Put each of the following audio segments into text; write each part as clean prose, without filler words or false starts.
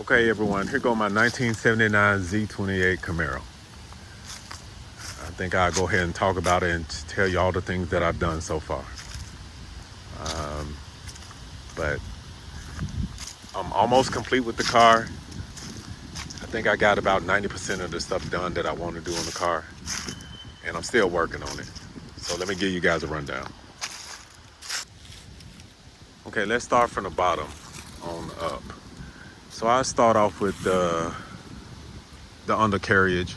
Okay everyone, here go my 1979 Z28 Camaro. I think I'll go ahead and talk about it and tell you all the things that I've done so far. But I'm almost complete with the car. I think I got about 90% of the stuff done that I want to do on the car, and I'm still working on it. So let me give you guys a rundown. Okay, let's start from the bottom on up. So I start off with the undercarriage.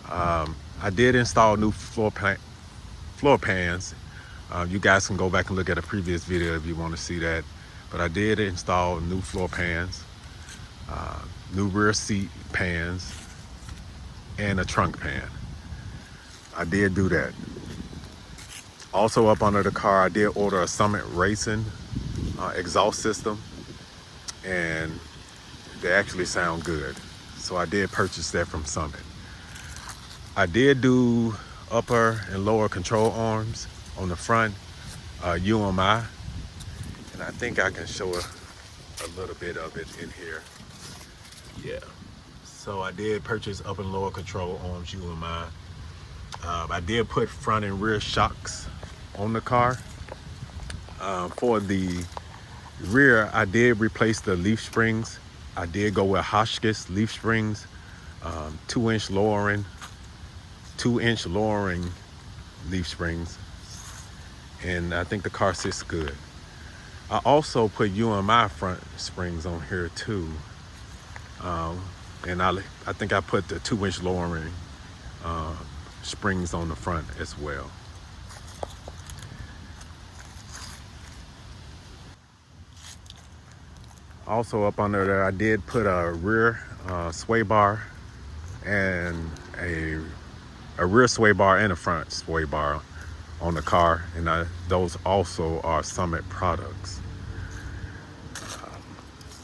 I did install new floor pans. You guys can go back and look at a previous video if you want to see that. But I did install new floor pans, new rear seat pans, and a trunk pan. I did do that. Also up under the car, I did order a Summit Racing exhaust system, and they actually sound good. So I did purchase that from Summit. I did do upper and lower control arms on the front, UMI, and I think I can show a little bit of it in here. Yeah, so I did purchase upper and lower control arms UMI. I did put front and rear shocks on the car. For the rear, I did replace the leaf springs. I did go with Hotchkiss leaf springs, 2-inch lowering leaf springs, and I think the car sits good. I also put UMI front springs on here too, and I think I put the 2-inch lowering springs on the front as well. Also up under there, I did put a rear sway bar and a rear sway bar and a front sway bar on the car, and those also are Summit products.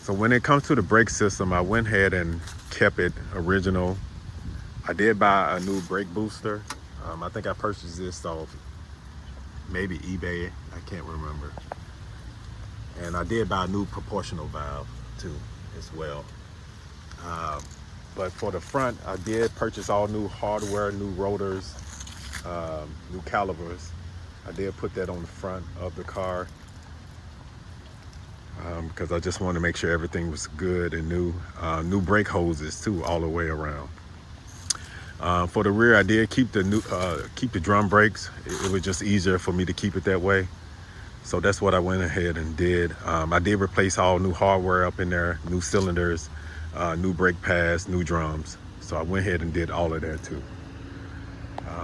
So when it comes to the brake system, I went ahead and kept it original. I did buy a new brake booster. I think I purchased this off maybe eBay, I can't remember. And I did buy a new proportional valve too as well. But for the front, I did purchase all new hardware, new rotors, new calipers. I did put that on the front of the car because I just wanted to make sure everything was good and new. New brake hoses too, all the way around. For the rear, I did keep the drum brakes. It was just easier for me to keep it that way. So that's what I went ahead and did. I did replace all new hardware up in there, new cylinders, new brake pads, new drums. So I went ahead and did all of that too.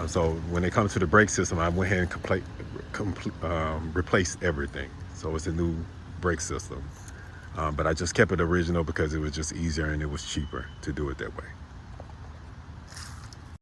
So when it comes to the brake system, I went ahead and replaced everything. So it's a new brake system. But I just kept it original because it was just easier and it was cheaper to do it that way.